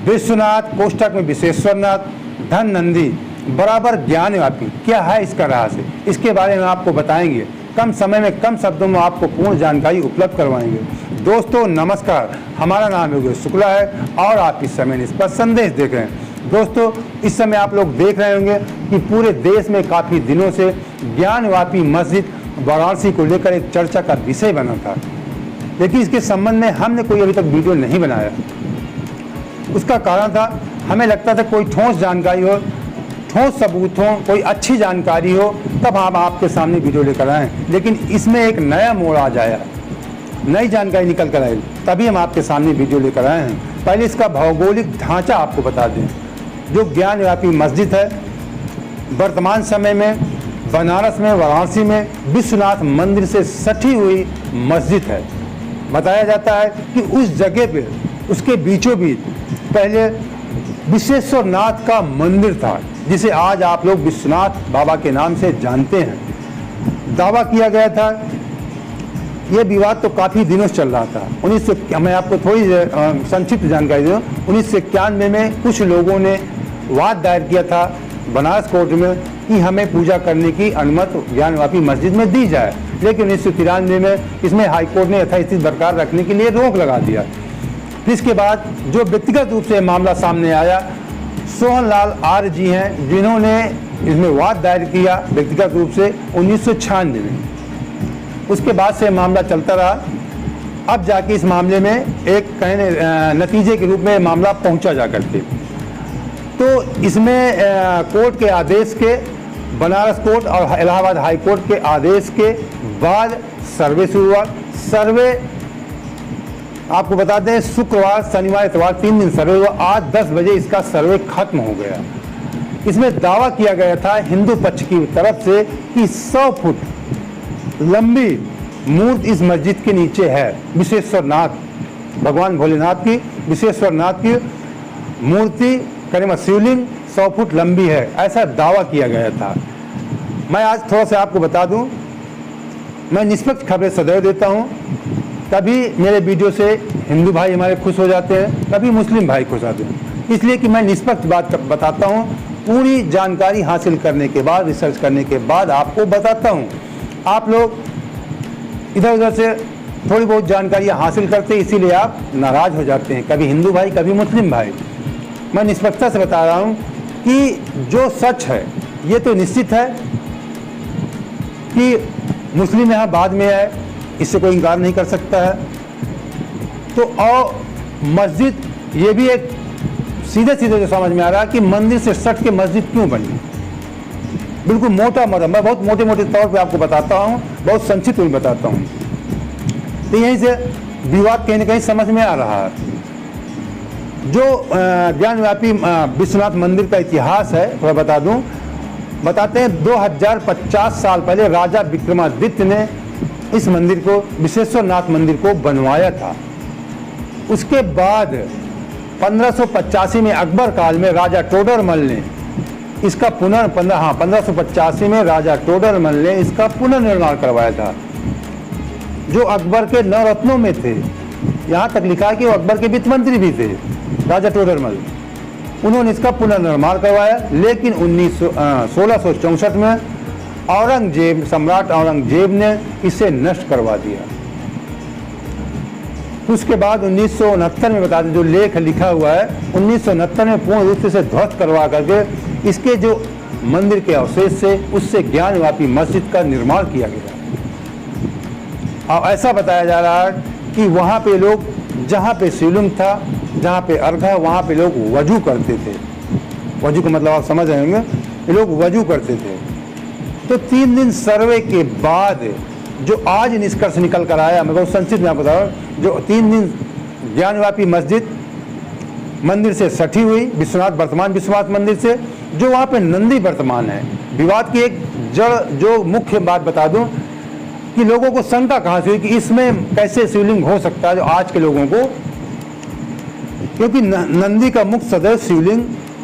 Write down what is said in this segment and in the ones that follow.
विश्वनाथ कोष्ठक में विश्वेश्वरनाथ, धन नंदी बराबर ज्ञानव्यापी। क्या है इसका रहस्य, इसके बारे में आपको बताएंगे। कम समय में कम शब्दों में आपको पूर्ण जानकारी उपलब्ध करवाएंगे। दोस्तों नमस्कार, हमारा नाम योगेश शुक्ला है और आप इस समय निष्पक्ष संदेश देख रहे हैं। दोस्तों इस समय आप लोग देख रहे होंगे कि पूरे देश में काफ़ी दिनों से ज्ञानव्यापी मस्जिद वाराणसी को लेकर एक चर्चा का विषय बना था, लेकिन इसके संबंध में हमने कोई अभी तक वीडियो नहीं बनाया। उसका कारण था हमें लगता था कोई ठोस जानकारी हो, ठोस सबूत हो, कोई अच्छी जानकारी हो, तब हम आपके सामने वीडियो लेकर आए। लेकिन इसमें एक नया मोड़ आ जाया, नई जानकारी निकल कर आई, तभी हम आपके सामने वीडियो लेकर आए हैं। पहले इसका भौगोलिक ढांचा आपको बता दें। जो ज्ञानव्यापी मस्जिद है वर्तमान समय में बनारस में वाराणसी में विश्वनाथ मंदिर से सटी हुई मस्जिद है। बताया जाता है कि उस जगह पे उसके बीचों बीच पहले विश्वेश्वरनाथ का मंदिर था, जिसे आज आप लोग विश्वनाथ बाबा के नाम से जानते हैं। दावा किया गया था, ये विवाद तो काफ़ी दिनों से चल रहा था। मैं आपको थोड़ी संक्षिप्त जानकारी दूँ। 1991 में कुछ लोगों ने वाद दायर किया था बनारस कोर्ट में कि हमें पूजा करने की अनुमति ज्ञानव्यापी मस्जिद में दी जाए, लेकिन 1993 में इसमें हाईकोर्ट ने यथास्थिति बरकरार रखने के लिए रोक लगा दिया। इसके बाद जो व्यक्तिगत रूप से मामला सामने आया, सोहनलाल आर्य जी हैं जिन्होंने इसमें वाद दायर किया व्यक्तिगत रूप से 1996 में। उसके बाद से मामला चलता रहा। अब जाके इस मामले में एक नतीजे के रूप में मामला पहुंचा जा करके, तो इसमें कोर्ट के आदेश के, बनारस कोर्ट और इलाहाबाद हाई कोर्ट के आदेश के बाद सर्वे शुरू हुआ। सर्वे आपको बता दें शुक्रवार शनिवार इतवार 3 दिन सर्वे हुआ। आज 10 बजे इसका सर्वे खत्म हो गया। इसमें दावा किया गया था हिंदू पक्ष की तरफ से कि 100 फुट लंबी मूर्ति इस मस्जिद के नीचे है। विश्वेश्वरनाथ, भगवान भोलेनाथ की, विश्वेश्वरनाथ की मूर्ति करीब शिवलिंग 100 फुट लंबी है, ऐसा दावा किया गया था। मैं आज थोड़ा सा आपको बता दूं, मैं निष्पक्ष खबरें सदैव देता हूं। कभी मेरे वीडियो से हिंदू भाई हमारे खुश हो जाते हैं, कभी मुस्लिम भाई खुश होते हैं, इसलिए कि मैं निष्पक्ष बात बताता हूं। पूरी जानकारी हासिल करने के बाद, रिसर्च करने के बाद आपको बताता हूं। आप लोग इधर उधर से थोड़ी बहुत जानकारियाँ हासिल करते हैं, इसीलिए आप नाराज़ हो जाते हैं, कभी हिंदू भाई कभी मुस्लिम भाई। मैं निष्पक्षता से बता रहा हूँ कि जो सच है ये तो निश्चित है कि मुस्लिम यहाँ बाद में है, इससे कोई इनकार नहीं कर सकता है। तो और मस्जिद ये भी एक सीधे सीधे जो समझ में आ रहा है कि मंदिर से सट के मस्जिद क्यों बनी। बिल्कुल मोटा मोटा, मैं बहुत मोटे मोटे तौर पे आपको बताता हूँ, बहुत संक्षिप्त में बताता हूँ। तो यहीं से विवाद कहीं ना कहीं समझ में आ रहा है। जो ज्ञानव्यापी विश्वनाथ मंदिर का इतिहास है थोड़ा बता दूं। बताते हैं 2050 साल पहले राजा विक्रमादित्य ने इस मंदिर को, विश्वेश्वरनाथ मंदिर को बनवाया था। उसके बाद 1585 में अकबर काल में राजा टोडरमल ने इसका 1585 में राजा टोडरमल ने इसका पुनर्निर्माण करवाया था, जो अकबर के नवरत्नों में थे। यहाँ तक लिखा है कि वो अकबर के वित्त मंत्री भी थे, राजा टोडरमल। उन्होंने इसका पुनर्निर्माण करवाया, लेकिन 1664 में औरंगजेब, सम्राट औरंगजेब ने इसे नष्ट करवा दिया। उसके बाद 1969 में बता दें, जो लेख लिखा हुआ है 1969 में पूर्ण रूप से ध्वस्त करवा करके इसके जो मंदिर के अवशेष से उससे ज्ञानव्यापी मस्जिद का निर्माण किया गया। और ऐसा बताया जा रहा है कि वहाँ पे लोग, जहाँ पे शिवलिंग था, जहाँ पे अर्घ है, वहाँ पे लोग वजू करते थे। वजू का मतलब आप समझ रहे होंगे, ये लोग वजू करते थे। तो 3 दिन सर्वे के बाद जो आज निष्कर्ष निकल कर आया, मैं बहुत संक्षिप्त में आपको बता रहा हूँ। जो 3 दिन ज्ञानव्यापी मस्जिद मंदिर से सटी हुई, विश्वनाथ, वर्तमान विश्वनाथ मंदिर से, जो वहाँ पे नंदी वर्तमान है। विवाद की एक जड़, जो मुख्य बात बता दूं कि लोगों को शंका कहाँ से हुई कि इसमें कैसे शिवलिंग हो सकता है, जो आज के लोगों को, क्योंकि नंदी का मुख सदैव शिवलिंग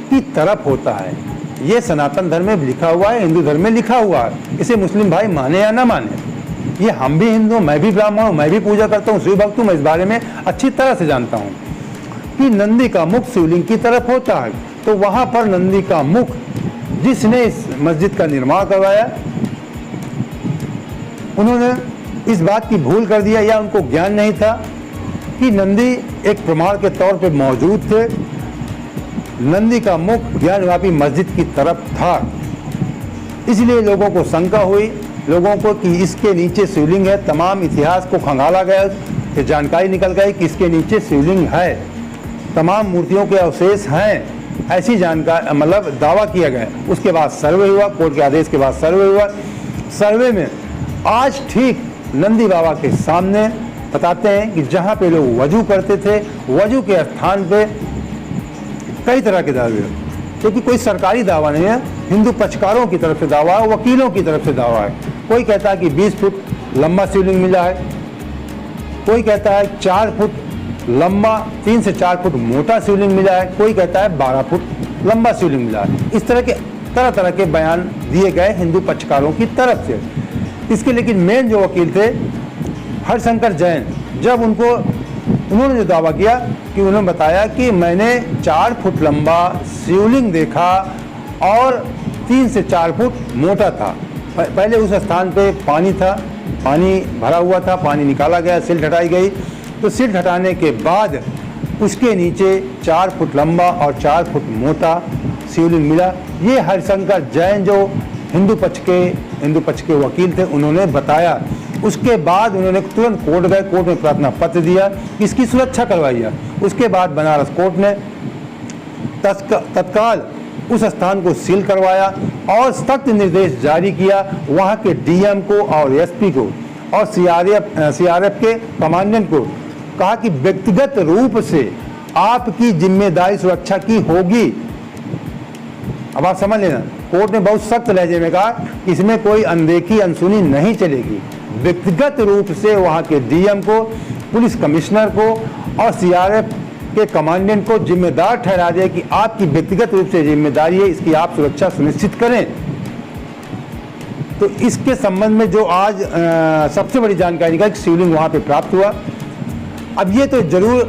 की तरफ होता है। ये सनातन धर्म में लिखा हुआ है, हिंदू धर्म में लिखा हुआ है। इसे मुस्लिम भाई माने या ना माने, ये हम भी हिंदू, मैं भी ब्राह्मण हूँ, मैं भी पूजा करता हूँ, शिव भक्त हूँ, मैं इस बारे में अच्छी तरह से जानता हूँ। कि नंदी का मुख शिवलिंग की तरफ होता है। तो वहाँ पर नंदी का मुख जिसने इस मस्जिद का निर्माण करवाया, उन्होंने इस बात की भूल कर दिया या उनको ज्ञान नहीं था कि नंदी एक प्रमाण के तौर पे मौजूद थे। नंदी का मुख ज्ञानवापी मस्जिद की तरफ था, इसलिए लोगों को शंका हुई, लोगों को कि इसके नीचे शिवलिंग है। तमाम इतिहास को खंगाला गया, ये जानकारी निकल गई कि इसके नीचे शिवलिंग है, तमाम मूर्तियों के अवशेष हैं, ऐसी जानकारी मतलब दावा किया गया। उसके बाद सर्वे हुआ, कोर्ट के आदेश के बाद सर्वे हुआ। सर्वे में आज ठीक नंदी बाबा के सामने बताते हैं कि जहाँ पे लोग वजू करते थे, वजू के स्थान पे कई तरह के दावे, क्योंकि कोई सरकारी दावा नहीं है, हिंदू पक्षकारों की तरफ से दावा है, वकीलों की तरफ से दावा है। कोई कहता है कि 20 फुट लंबा शिवलिंग मिला है, कोई कहता है 4 फुट लंबा, 3 से 4 फुट मोटा शिवलिंग मिला है, कोई कहता है 12 फुट लंबा शिवलिंग मिला है। इस तरह के तरह तरह के बयान दिए गए हिंदू पक्षकारों की तरफ से। इसके लेकिन मेन जो वकील थे हरिशंकर जैन, जब उन्होंने जो दावा किया कि उन्होंने बताया कि मैंने 4 फुट लंबा शिवलिंग देखा और 3 से 4 फुट मोटा था। पहले उस स्थान पे पानी था, पानी भरा हुआ था, पानी निकाला गया, सिल्ट हटाई गई, तो सिल्ट हटाने के बाद उसके नीचे 4 फुट लंबा और 4 फुट मोटा शिवलिंग मिला। ये हरिशंकर जैन जो हिंदू पक्ष के वकील थे, उन्होंने बताया। उसके बाद उन्होंने तुरंत कोर्ट गए, कोर्ट में प्रार्थना पत्र दिया, इसकी सुरक्षा करवाई है। उसके बाद बनारस कोर्ट ने तत्काल उस स्थान को सील करवाया और सख्त निर्देश जारी किया वहाँ के डीएम को और एसपी को और सीआरएफ के कमांडेंट को, कहा कि व्यक्तिगत रूप से आपकी जिम्मेदारी सुरक्षा की होगी। अब आप समझ लेना, कोर्ट ने बहुत सख्त लहजे में कहा कि इसमें कोई अनदेखी अनसुनी नहीं चलेगी। व्यक्तिगत रूप से वहाँ के डीएम को, पुलिस कमिश्नर को और सीआरएफ के कमांडेंट को जिम्मेदार ठहरा दिया कि आपकी व्यक्तिगत रूप से जिम्मेदारी है, इसकी आप सुरक्षा सुनिश्चित करें। तो इसके संबंध में जो आज सबसे बड़ी जानकारी निकली कि शिवलिंग वहाँ पे प्राप्त हुआ। अब ये तो जरूर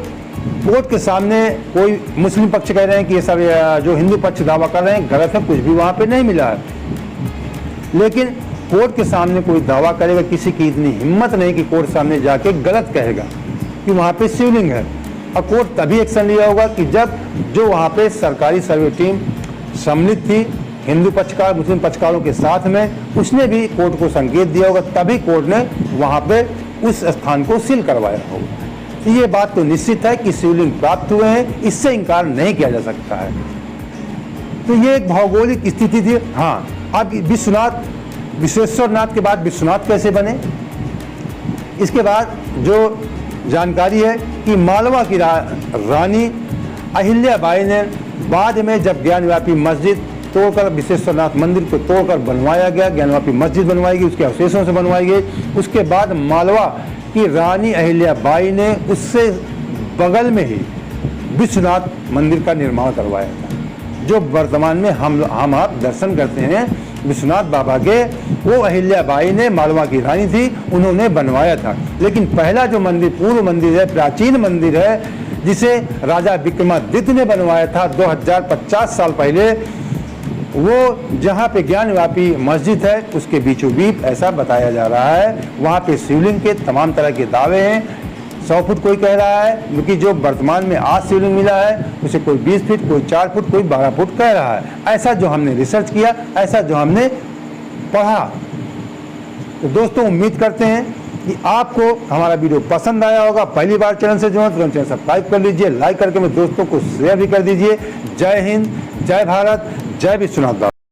कोर्ट के सामने कोई मुस्लिम पक्ष कह रहे हैं कि ये सब जो हिंदू पक्ष दावा कर रहे हैं गलत है, कुछ भी वहाँ पे नहीं मिला है। लेकिन कोर्ट के सामने कोई दावा करेगा, किसी की इतनी हिम्मत नहीं कि कोर्ट सामने जाके गलत कहेगा कि वहाँ पे शिवलिंग है। और कोर्ट तभी एक्शन लिया होगा कि जब जो वहाँ पे सरकारी सर्वे टीम सम्मिलित थी हिंदू पक्षकार मुस्लिम पक्षकारों के साथ में, उसने भी कोर्ट को संकेत दिया होगा, तभी कोर्ट ने वहाँ पे उस स्थान को सील करवाया होगा। तो ये बात तो निश्चित है कि शिवलिंग प्राप्त हुए हैं, इससे इनकार नहीं किया जा सकता है। तो ये एक भौगोलिक स्थिति थी। हाँ, अब विश्वेश्वरनाथ के बाद विश्वनाथ कैसे बने, इसके बाद जो जानकारी है कि मालवा की रानी अहिल्याबाई ने बाद में जब ज्ञानव्यापी मस्जिद तोड़कर विश्वेश्वरनाथ मंदिर को तोड़कर बनवाया गया, ज्ञानव्यापी मस्जिद बनवाई गई, उसके अवशेषों से बनवाई गई। उसके बाद मालवा की रानी अहिल्याबाई ने उससे बगल में ही विश्वनाथ मंदिर का निर्माण करवाया था, जो वर्तमान में हम आप दर्शन करते हैं विश्वनाथ बाबा के। वो अहिल्याबाई ने, मालवा की रानी थी, उन्होंने बनवाया था। लेकिन पहला जो मंदिर, पूर्व मंदिर है, प्राचीन मंदिर है, जिसे राजा विक्रमादित्य ने बनवाया था 2050 साल पहले, वो जहाँ पे ज्ञानव्यापी मस्जिद है उसके बीचों बीच ऐसा बताया जा रहा है। वहाँ पे शिवलिंग के तमाम तरह के दावे हैं। 100 फुट कोई कह रहा है, क्योंकि जो वर्तमान में आज शिवलिंग मिला है उसे कोई 20 फीट, कोई 4 फुट, कोई 12 फुट कह रहा है। ऐसा जो हमने रिसर्च किया, ऐसा जो हमने पढ़ा। तो दोस्तों, उम्मीद करते हैं कि आपको हमारा वीडियो पसंद आया होगा। पहली बार चैनल से जुड़े तो चैनल सब्सक्राइब कर लीजिए, लाइक करके मेरे दोस्तों को शेयर भी कर दीजिए। जय हिंद, जय भारत, जय विश्वनाथ बाबा।